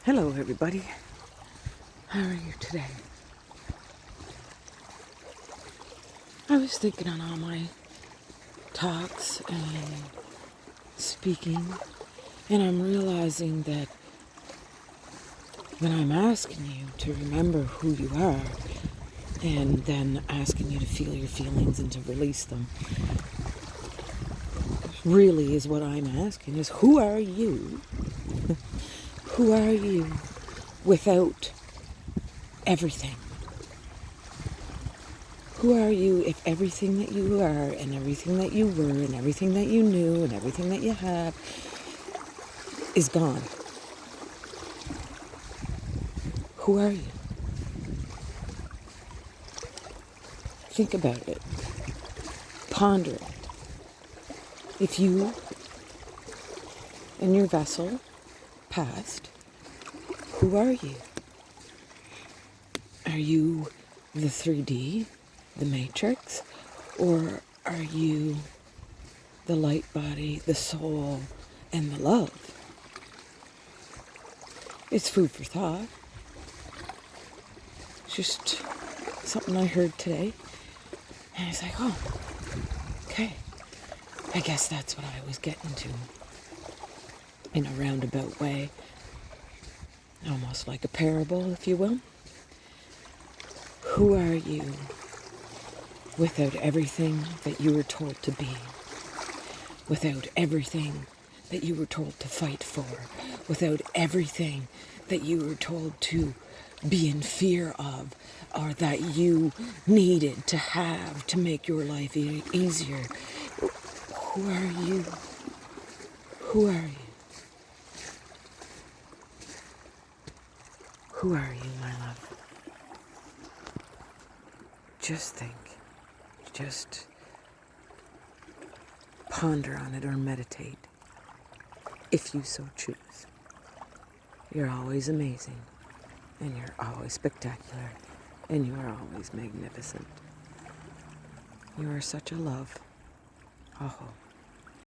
Hello, everybody. How are you today? I was thinking on all my talks and speaking, and I'm realizing that when I'm asking you to remember who you are, and then asking you to feel your feelings and to release them, really is what I'm asking is, who are you? Who are you without everything? Who are you if everything that you are and everything that you were and everything that you knew and everything that you have is gone? Who are you? Think about it. Ponder it. If you and your vessel passed, who are you? Are you the 3D, the matrix, or are you the light body, the soul, and the love? It's food for thought. It's just something I heard today. And it's like, oh, okay. I guess that's what I was getting to in a roundabout way. Almost like a parable, if you will. Who are you without everything that you were told to be? Without everything that you were told to fight for? Without everything that you were told to be in fear of, or that you needed to have to make your life easier? Who are you? Who are you? Who are you, my love? Just think. Just ponder on it or meditate, if you so choose. You're always amazing, and you're always spectacular, and you are always magnificent. You are such a love. Oh.